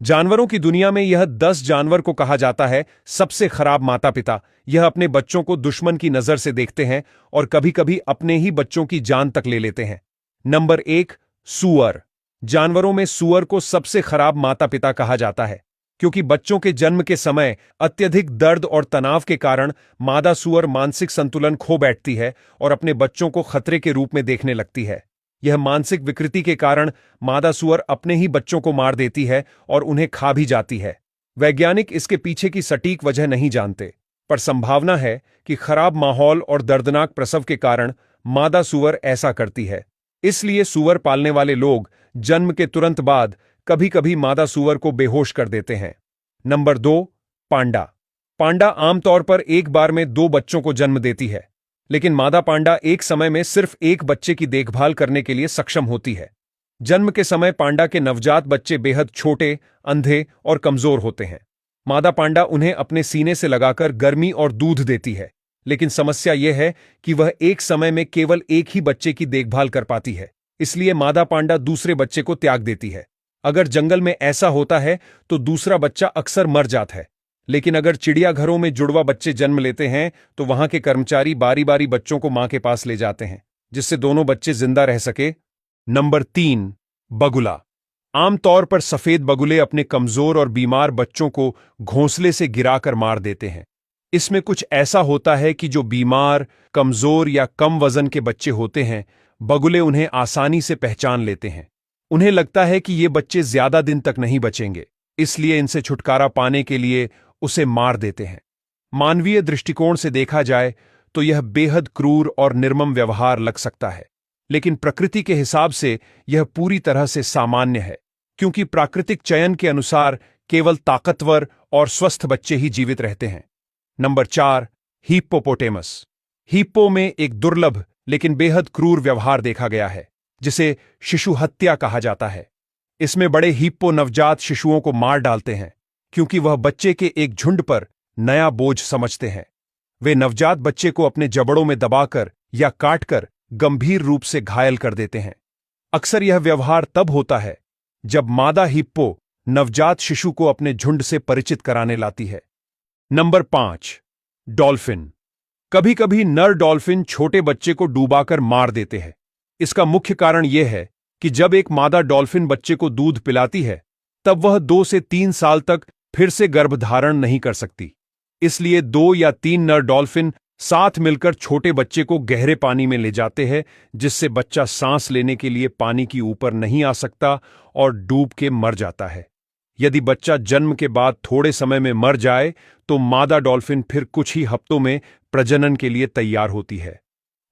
जानवरों की दुनिया में यह 10 जानवर को कहा जाता है सबसे खराब माता पिता। यह अपने बच्चों को दुश्मन की नजर से देखते हैं और कभी कभी अपने ही बच्चों की जान तक ले लेते हैं। नंबर 1, सूअर। जानवरों में सूअर को सबसे खराब माता पिता कहा जाता है, क्योंकि बच्चों के जन्म के समय अत्यधिक दर्द और तनाव के कारण मादा सूअर मानसिक संतुलन खो बैठती है और अपने बच्चों को खतरे के रूप में देखने लगती है। यह मानसिक विकृति के कारण मादा सूअर अपने ही बच्चों को मार देती है और उन्हें खा भी जाती है। वैज्ञानिक इसके पीछे की सटीक वजह नहीं जानते, पर संभावना है कि खराब माहौल और दर्दनाक प्रसव के कारण मादा सूअर ऐसा करती है। इसलिए सूअर पालने वाले लोग जन्म के तुरंत बाद कभी कभी मादा सूअर को बेहोश कर देते हैं। नंबर 2, पांडा। पांडा आमतौर पर एक बार में 2 बच्चों को जन्म देती है, लेकिन मादा पांडा एक समय में सिर्फ एक बच्चे की देखभाल करने के लिए सक्षम होती है। जन्म के समय पांडा के नवजात बच्चे बेहद छोटे, अंधे और कमजोर होते हैं। मादा पांडा उन्हें अपने सीने से लगाकर गर्मी और दूध देती है, लेकिन समस्या यह है कि वह एक समय में केवल एक ही बच्चे की देखभाल कर पाती है। इसलिए मादा पांडा दूसरे बच्चे को त्याग देती है। अगर जंगल में ऐसा होता है तो दूसरा बच्चा अक्सर मर जाता है, लेकिन अगर चिड़ियाघरों में जुड़वा बच्चे जन्म लेते हैं तो वहां के कर्मचारी बारी बारी बच्चों को मां के पास ले जाते हैं, जिससे दोनों बच्चे जिंदा रह सके। नंबर 3, बगुला। आमतौर पर सफेद बगुले अपने कमजोर और बीमार बच्चों को घोंसले से गिराकर मार देते हैं। इसमें कुछ ऐसा होता है कि जो बीमार, कमजोर या कम वजन के बच्चे होते हैं, बगुले उन्हें आसानी से पहचान लेते हैं। उन्हें लगता है कि ये बच्चे ज्यादा दिन तक नहीं बचेंगे, इसलिए इनसे छुटकारा पाने के लिए उसे मार देते हैं। मानवीय दृष्टिकोण से देखा जाए तो यह बेहद क्रूर और निर्मम व्यवहार लग सकता है, लेकिन प्रकृति के हिसाब से यह पूरी तरह से सामान्य है, क्योंकि प्राकृतिक चयन के अनुसार केवल ताकतवर और स्वस्थ बच्चे ही जीवित रहते हैं। Number 4, hippopotamus. हिप्पो में एक दुर्लभ लेकिन बेहद क्रूर व्यवहार देखा गया है, जिसे शिशु हत्या कहा जाता है। इसमें बड़े हिप्पो नवजात शिशुओं को मार डालते हैं, क्योंकि वह बच्चे के एक झुंड पर नया बोझ समझते हैं। वे नवजात बच्चे को अपने जबड़ों में दबाकर या काटकर गंभीर रूप से घायल कर देते हैं। अक्सर यह व्यवहार तब होता है जब मादा हिप्पो नवजात शिशु को अपने झुंड से परिचित कराने लाती है। Number 5, dolphin. कभी कभी नर डॉल्फिन छोटे बच्चे को डूबाकर मार देते हैं। इसका मुख्य कारण यह है कि जब एक मादा डॉल्फिन बच्चे को दूध पिलाती है, तब वह 2 से 3 साल तक फिर से गर्भधारण नहीं कर सकती। इसलिए 2 या 3 नर डॉल्फिन साथ मिलकर छोटे बच्चे को गहरे पानी में ले जाते हैं, जिससे बच्चा सांस लेने के लिए पानी की ऊपर नहीं आ सकता और डूब के मर जाता है। यदि बच्चा जन्म के बाद थोड़े समय में मर जाए तो मादा डॉल्फिन फिर कुछ ही हफ्तों में प्रजनन के लिए तैयार होती है।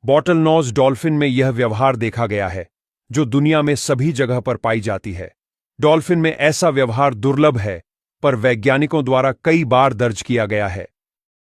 बॉटल नोज डॉल्फिन में यह व्यवहार देखा गया है, जो दुनिया में सभी जगह पर पाई जाती है। डॉल्फिन में ऐसा व्यवहार दुर्लभ है, पर वैज्ञानिकों द्वारा कई बार दर्ज किया गया है।